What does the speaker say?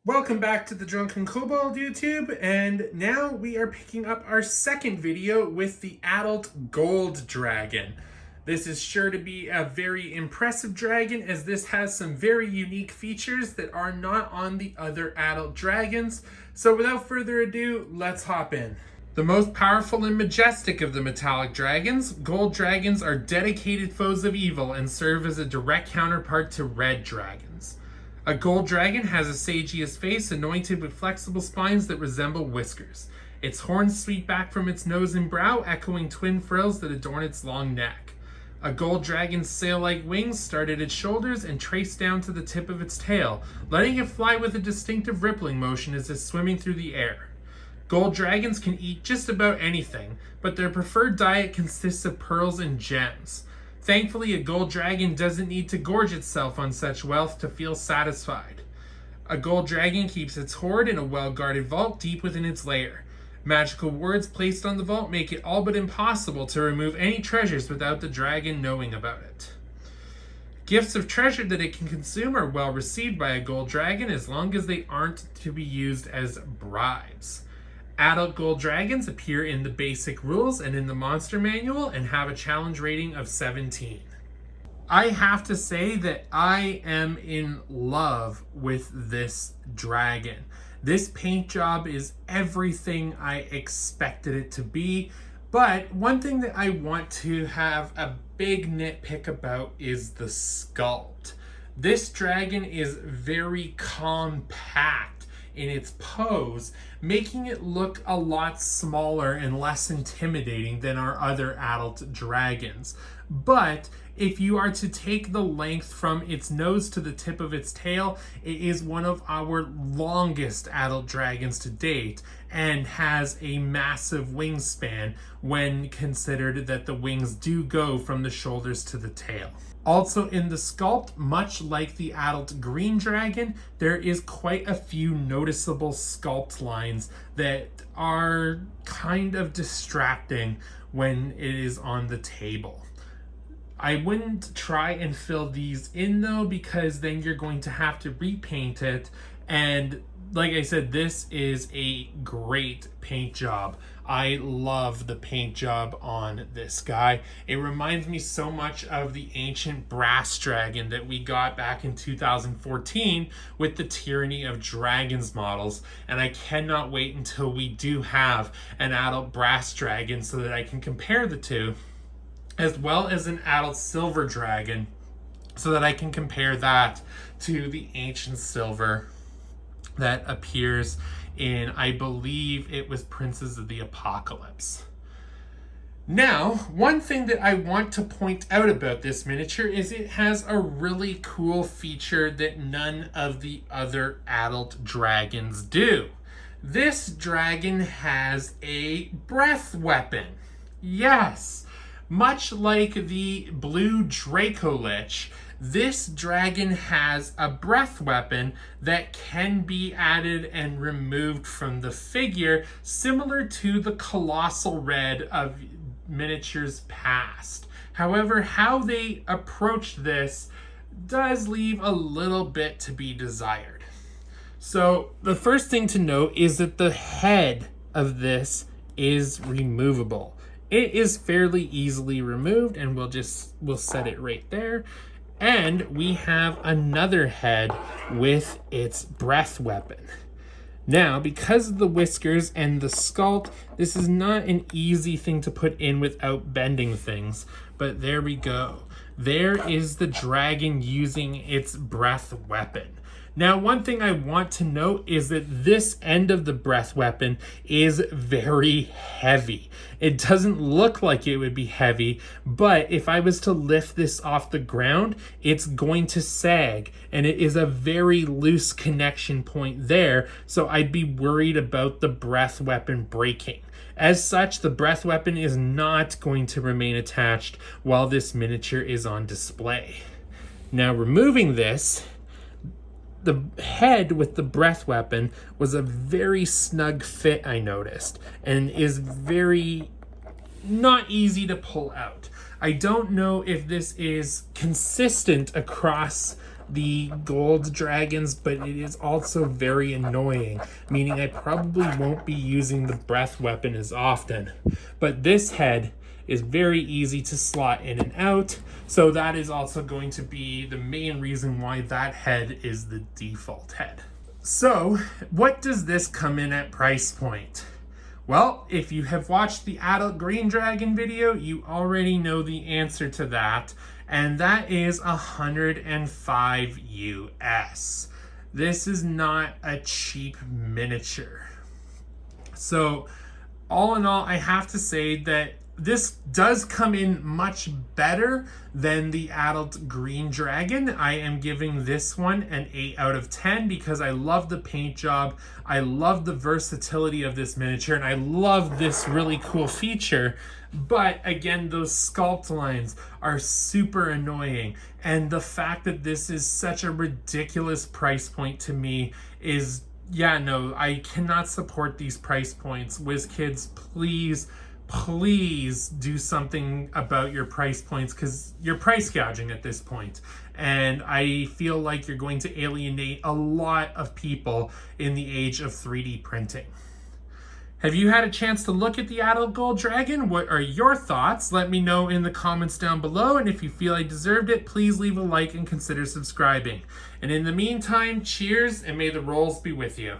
Welcome back to the Drunken Kobold YouTube, and now we are picking up our second video with the adult gold dragon. This is sure to be a very impressive dragon, as this has some very unique features that are not on the other adult dragons. So without further ado, let's hop in. The most powerful and majestic of the metallic dragons, gold dragons are dedicated foes of evil and serve as a direct counterpart to red dragons. A gold dragon has a Sagious face anointed with flexible spines that resemble whiskers. Its horns sweep back from its nose and brow, echoing twin frills that adorn its long neck. A gold dragon's sail-like wings start at its shoulders and trace down to the tip of its tail, letting it fly with a distinctive rippling motion as it's swimming through the air. Gold dragons can eat just about anything, but their preferred diet consists of pearls and gems. Thankfully, a gold dragon doesn't need to gorge itself on such wealth to feel satisfied. A gold dragon keeps its hoard in a well-guarded vault deep within its lair. Magical words placed on the vault make it all but impossible to remove any treasures without the dragon knowing about it. Gifts of treasure that it can consume are well received by a gold dragon as long as they aren't to be used as bribes. Adult gold dragons appear in the basic rules and in the monster manual and have a challenge rating of 17. I have to say that I am in love with this dragon. This paint job is everything I expected it to be, but one thing that I want to have a big nitpick about is the sculpt. This dragon is very compact in its pose, making it look a lot smaller and less intimidating than our other adult dragons. But if you are to take the length from its nose to the tip of its tail, it is one of our longest adult dragons to date and has a massive wingspan when considered that the wings do go from the shoulders to the tail. Also in the sculpt, much like the adult green dragon, there is quite a few noticeable sculpt lines that are kind of distracting when it is on the table. I wouldn't try and fill these in though, because then you're going to have to repaint it, and like I said, this is a great paint job. I love the paint job on this guy. It reminds me so much of the ancient brass dragon that we got back in 2014 with the Tyranny of Dragons models, and I cannot wait until we do have an adult brass dragon so that I can compare the two, as well as an adult silver dragon so that I can compare that to the ancient silver that appears in, I believe it was Princes of the Apocalypse. Now, one thing that I want to point out about this miniature is it has a really cool feature that none of the other adult dragons do. This dragon has a breath weapon. Yes, much like the blue Dracolich, this dragon has a breath weapon that can be added and removed from the figure, similar to the Colossal Red of miniatures past. However, how they approach this does leave a little bit to be desired. So the first thing to note is that the head of this is removable. It is fairly easily removed, and we'll set it right there. And we have another head with its breath weapon. Now, because of the whiskers and the sculpt, this is not an easy thing to put in without bending things, but there we go. There is the dragon using its breath weapon. Now, one thing I want to note is that this end of the breath weapon is very heavy. It doesn't look like it would be heavy, but if I was to lift this off the ground, it's going to sag, and it is a very loose connection point there, so I'd be worried about the breath weapon breaking. As such, the breath weapon is not going to remain attached while this miniature is on display. Now, removing this, the head with the breath weapon was a very snug fit, I noticed, and is very not easy to pull out. I don't know if this is consistent across the gold dragons, but it is also very annoying, meaning I probably won't be using the breath weapon as often. But this head is very easy to slot in and out, so that is also going to be the main reason why that head is the default head. So, what does this come in at price point? Well, if you have watched the adult green dragon video, you already know the answer to that, and that is 105 US. This is not a cheap miniature. So, all in all, I have to say that this does come in much better than the adult green dragon. I am giving this one an 8 out of 10 because I love the paint job, I love the versatility of this miniature, and I love this really cool feature. But again, those sculpt lines are super annoying, and the fact that this is such a ridiculous price point to me is, yeah, no, I cannot support these price points. Wizkids, please do something about your price points, because you're price gouging at this point, and I feel like you're going to alienate a lot of people in the age of 3D printing. Have you had a chance to look at the adult gold dragon? What are your thoughts? Let me know in the comments down below, and if you feel I deserved it, please leave a like and consider subscribing. And in the meantime, cheers, and may the rolls be with you.